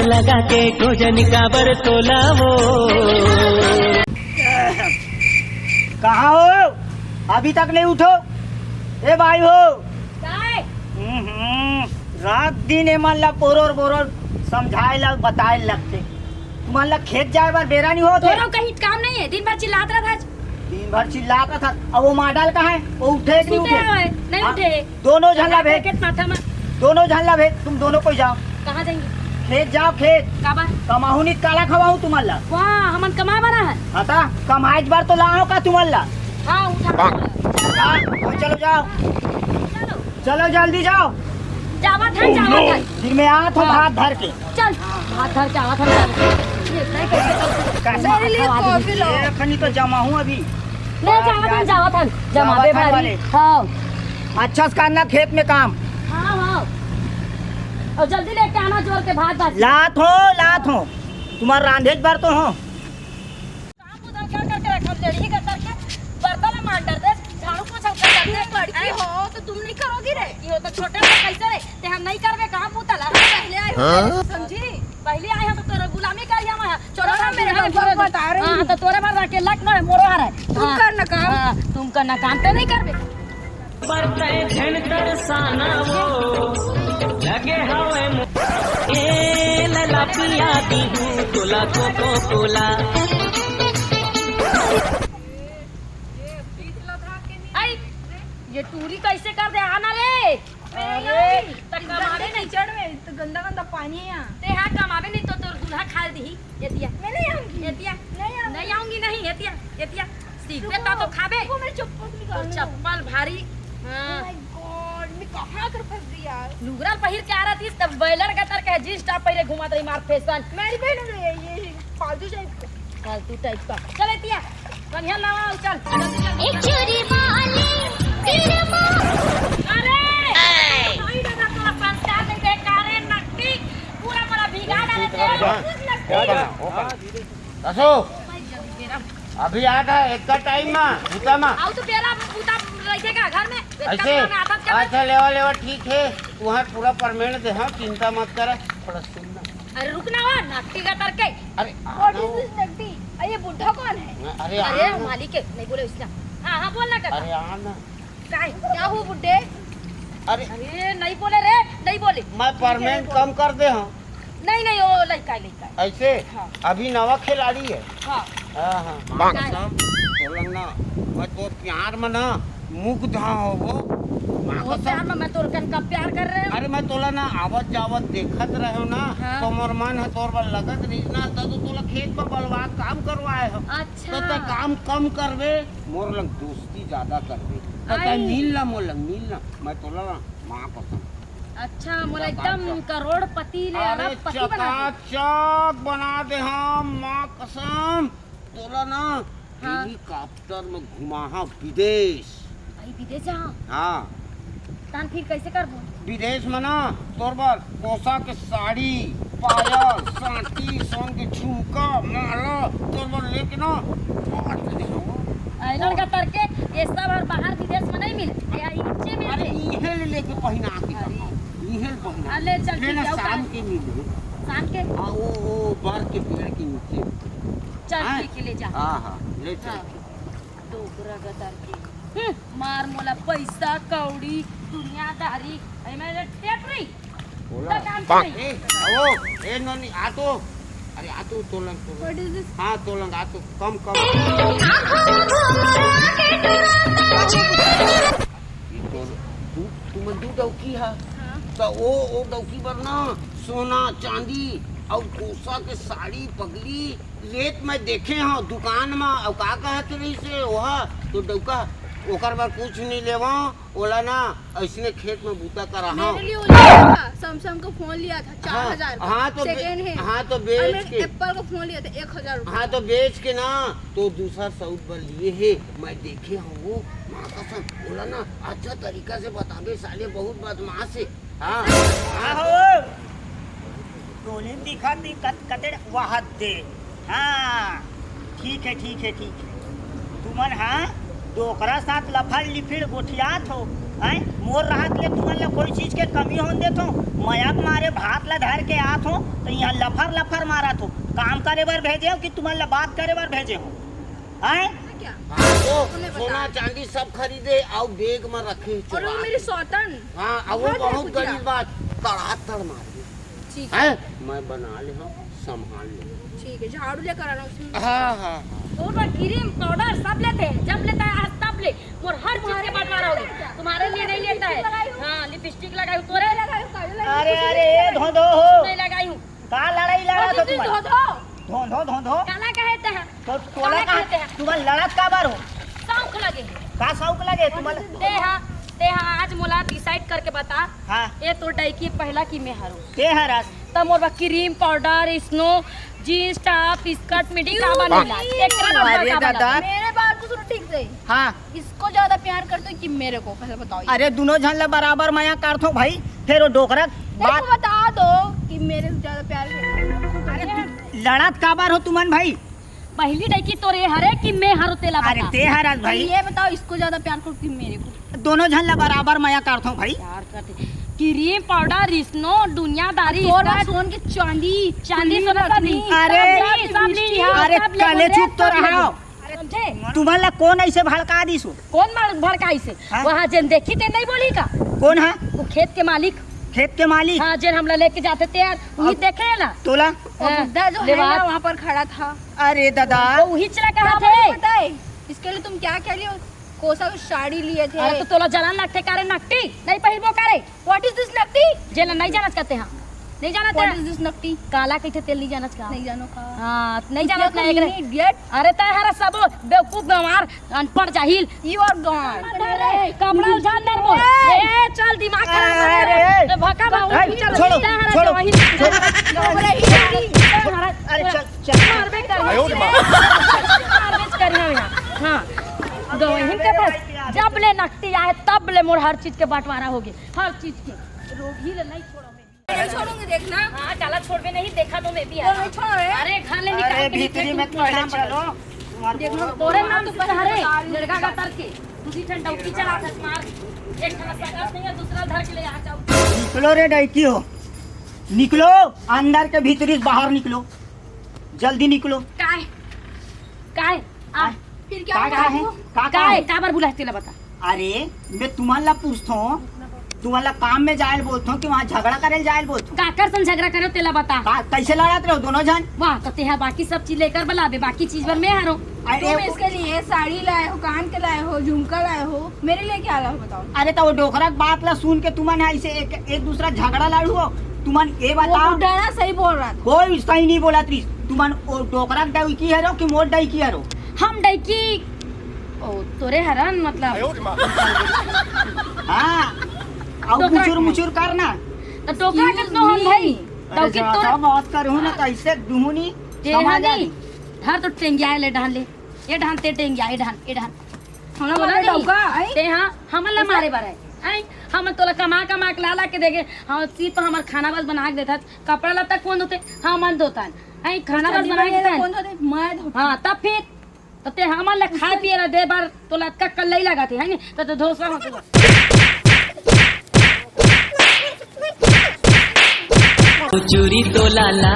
लगा के खोजन का बरतोला वो। कहाँ हो? अभी तक नहीं उठो? ए भाई हो रात दिन मन ला पोरोर बोरोर समझाए लग बताए लगते मन ला खेत जाए बार बेरा नहीं होते। कहीं काम नहीं है, दिन भर चिल्लाता रहा था। दिन भर चिल्लाता था। अब वो मॉडल कहाँ है? वो उठे कि नहीं उठे? नहीं उठे। दोनों झल्ला भेज, माथा में दोनों झल्ला भेज। तुम दोनों को जाओ। कहाँ जाएंगे? खेत जाओ खेत। कमाहू नहीं काला खवाऊ तुम्हारा। वाह हमन कमा बना है। हता कमाए बार तो लाओ का तुम्हारा। हाँ उठा चलो जाओ चलो जल्दी जाओ। जावा था फिर मैं आ तो हाथ धर के चल हाथ धर के आवा था। कैसे खनी तो जमा हूँ अभी। ले जावा था जमा दे भाई। हाँ अच्छा से करना खेत में काम। हाँ हाँ और जल्दी लेके आना जोर के भात भात। लात हो तुम्हारा रांधेज बार तो हो। काम उधर क्या करके रखा जड़ी का करके बर्तन मान डर दे झाड़ू पोछा करते लड़की हो तो तुम नहीं करोगी रे। ये तो छोटे से कैसे रे ते हम नहीं करबे काम पुतला पहले आए हो समझी। पहले आए हम तो तोरे गुलामी करिया मैं चलो ना मेरे हम बता रही। हां तो तोरे भर के लक न मोरो हां रे तुम करना काम। तुम करना काम ते नहीं करबे। बरते झन तरसाना वो लगे हवे ए लला पिया दी हूँ तोला कोको कोला। ये टूरी कैसे कर दे आना रे। अरे कमावे नहीं चढ़ में तो गंदा गंदा पानी है यहाँ। ते हाँ कमावे नहीं तो तोर दूल्हा खा दी ही एतिया। मैं नहीं आऊंगी एतिया। नहीं आऊंगी नहीं एतिया एतिया सीखते तो खाबे। वो मैं चप्पल निकाल चप्पल भारी। हां मैं कहां कर फंस गई यार। लुगरा पहिर के आ रहा थी तब बैलर का तर के जींस टॉप पहले घुमा रही मार फैशन। मेरी बहन है ये फालतू टाइप का। चल एतिया बढ़िया लावा चल। एक चोरी वाली तेरे मां अरे भाई दादा तोरा संस्कार नहीं बेकार है नट्टी पूरा पूरा भिगा डाले थे। क्या बना दसो अभी आता है एक का टाइम में बूता में आओ तो पेरा बूता रखेगा घर में ऐसे। अच्छा लेवा ठीक है वहाँ पूरा परमेंट दे। हाँ चिंता मत कर थोड़ा सुनना। अरे रुकना हो नट्टी का करके। अरे नट्टी ये बुढ़ा कौन है? अरे मालिक है नहीं बोले उसने। हाँ हाँ बोलना कर। अरे आना क्या हुआ बुड्ढे? अरे नहीं बोले रे नहीं बोले। मैं परमेंट कम कर दे। हाँ नहीं वो लड़का ऐसे। हाँ। अभी नवा खिलाड़ी है। हाँ हाँ ना मैं तो प्यार में ना मुग्ध हो वो प्यार में मैं तोर का प्यार कर रहे। अरे मैं तोला ना आवत जावत देखत रहे ना। हाँ। तो मोर मन है तोर पर लगत रही ना तो तोला खेत में बलवा काम करवाए हो। अच्छा तो काम कम करवे मोर लंग दोस्ती ज्यादा करवे तो नील ना मोर लंग नील ना मैं तोला ना मां पसंद। अच्छा मोला एकदम करोड़पति ले आना पति बना दे। हम मां कसम तोला ना हेलीकॉप्टर में घुमा विदेश। भाई विदेश जहाँ। हाँ तान फिर कैसे कर विदेश में ना तोर पर पोसा के साड़ी पायल सांटी सोन के झुमका माला तोर पर लेके ना ऐनन का तरके ये सब और बाहर विदेश में नहीं मिले या नीचे में। अरे इहे लेके पहिना के इहे पहिना ले चल ले ना शाम के मिले शाम के। हां वो बार के पेड़ के नीचे चल ठीक है ले जा। हां ले चल डोकरा का तरके मार मोला पैसा कौड़ी दुनियादारी ऐ मेरे टेटरी बोला काम नहीं। ओ ए नोनी आ तो अरे आ तो तोलन हाँ तोलन आ तो कम तुम दू डौकी है तो वो डौकी पर ना सोना चांदी और कोसा के साड़ी पगली रेत में देखे हाँ दुकान में और का कहते रही से वह तो डौका ओकर बार कुछ नहीं लेवा ओला ना ऐसने खेत में बूता कर रहा सैमसंग का फोन लिया था 4000 हाँ तो सेकंड है। हाँ तो बेच के एप्पल का फोन लिया था 1000 हाँ तो बेच के ना तो दूसरा सऊद पर लिए है मैं देखे हूँ वो माँ कसम बोला ना अच्छा तरीका से बताबे साले बहुत बदमाश है। हाँ तोले दिखा कते वाहत दे। हाँ ठीक है तुमन हाँ दोकरा साथ लफड़ लिफिड़ गोठियात हो हैं मोर राहत ले तुम्हारे कोई चीज के कमी होन देत हो मयक मारे भात ला धर के आत हो तो यहाँ लफर लफर मारत हो काम करे बर भेजे हो कि तुम्हारे बात करे बर भेजे हो हैं क्या हाँ तो उन्हें बता। सोना चांदी सब खरीदे और बैग में रखे और वो चुरा। मेरी सौतन हाँ अब वो बहुत बहुत कुछ गरीब बात तड़ातड़ मार दी ठीक है मैं बना ले हूँ संभाल ले ठीक है झाड़ू लेकर आना उसमें हाँ हाँ और वो क्रीम पाउडर सब लेते हैं, जब लेता है आज तब ले, और हर चीज के बंटवारा होगी, तुम्हारे लिए नहीं लेता है। हाँ लिपस्टिक लगाई हूँ, तोरे अरे अरे धो धो हो नहीं लगाई हूँ। का लड़ाई लड़ा तो तुम्हारे धो धो काला कहते हैं, तो तोला का कहते हैं तुम्हारे लड़त का बार हो शौक लगे। का शौक लगे तुम्हारे तेहा आज मोला डिसाइड करके बता, हाँ ये तो डाइकी पहला की मैं हारू ते हरस तब मोर cream powder snow jeans top skirt midi का बनेला एकरा अरे दादा मेरे बाल को सुनो ठीक से हाँ इसको ज्यादा प्यार करते हो कि मेरे को पहले बताओ अरे दोनों झन ला बराबर माया करथो भाई फिर वो डोकरा बात देखो बता दो कि मेरे से ज्यादा प्यार करते हो। लड़त का बार हो तुमन भाई पहली डाइकी तोरे हरे कि मैं हारू तेला अरे बता ते हरस भाई ये बताओ इसको ज्यादा प्यार करती हूँ मेरे को दोनों झन ला बराबर माया करथो भाई प्यार करते क्रीम पाउडर स्नो दुनियादारी और स्कर्ट, सोन की चांदी चांदी सोना सब ली, अरे, सब ली यहाँ, अरे सब ले कले बोले, चुप तो सब ले रहो बोले। समझे तुम्हारे ला कौन ऐसे भड़का दिसो कौन भड़काई से हाँ? वहाँ जन देखी ते नहीं बोली का कौन है वो खेत के मालिक खेत के मालिक हाँ जन हमला लेके जाते थे यार वही देखे ना तोला और बुड्ढा जो है लेवा- ना वहाँ पर खड़ा था अरे दादा वो वही चला कहा क्या थे पता है इसके लिए तुम क्या क्या लिए कोसा को साड़ी लिए थे अरे तो तोला जलन लगते कारे नकटी नहीं पहिरबो कारे व्हाट इज दिस नकटी जेला नहीं जानत कहते हैं नहीं जानत व्हाट इज है दिस नकटी काला कहते तेल नहीं जानत का नहीं जानो का हाँ नहीं जानत ना एकरे इडियट अरे तय हरा सब बेवकूफ बेमार अनपढ़ जाहिल यू आर गॉन कपड़ा उछाल दे वो ए चल दिमाग खराब मत कर भका भाऊ ए, चल छोड़ो, तय हरा छोड़ो, वही अरे चल चल मारबे कर मारबे कर हां गवहिन के पास जब ले नकटी आए तब ले मोर हर चीज के बंटवारा होगी हर चीज के रोगी ले नहीं छोड़ो मैं छोड़ूंगे देखना हां काला छोड़बे नहीं देखा तो मैं भी तो नहीं छोड़ रहे अरे घर ले अरे निकाल के भीतरी में तो नाम चलो तुम्हारे देखो तोरे नाम से हरे लड़का का तर के दूसरी ठंड डौकी चला था मार एक ठंडा सगास नहीं है दूसरा धर के ले यहां जाओ निकलो रे डाइकी हो निकलो अंदर के भीतरी से बाहर निकलो जल्दी निकलो काय काय आ फिर का क्या है काय का बार बुलाते ला बता अरे मैं तुम्हारे ला पूछता हूँ तुम्हारे ला काम में जायल बोलता हूँ कि वहाँ झगड़ा करे जायल बोलता हूँ काकर संग झगड़ा करो तेला बता कैसे लड़ाते रहो दोनों जन वाह कहते हैं बाकी सब चीज लेकर बुलावे बाकी चीज पर मैं हारो अरे तुम इसके लिए साड़ी लाए हो कान के लाए हो झुमका लाए हो मेरे लिए क्या लाए हो बताओ अरे तो वो डोकरा बात ला सुन के तुमने ऐसे एक दूसरा झगड़ा लड़ू हो तुमन ये वो बताओ बुड्ढा ना सही बोल रहा था कोई सही नहीं बोला त्रिस तुमन वो डोकरा डाई की है कि मोर डाई की है हम डाइकी ओ तोरे हरन मतलब हाँ अब डोकरा मुचुर की। मुचुर करना तो टोकरा कितना हम भाई अरे डौकी ज्यादा तोरे बात करूँ ना कैसे दुमुनी समझ आ गई। हर तो टेंगिया ले ढान ले ये ढान ते टेंगिया ये ढान हमरा बोला मारे नहीं डौका आई ते हाँ हमन ला मारे बारे आई हम तोला कमा के ला के देगे हम सीट पर हमार खाना बस बना के देता कपड़ा लत्ता कौन धोते हम धोता आई खाना बस बना के देता कौन था मैं धोती हाँ तब फिर तो ते हमन ला खाए पिए ला दे बार तोला का कल नहीं लगाते है नी तो धोसा हो चूरी तोला ला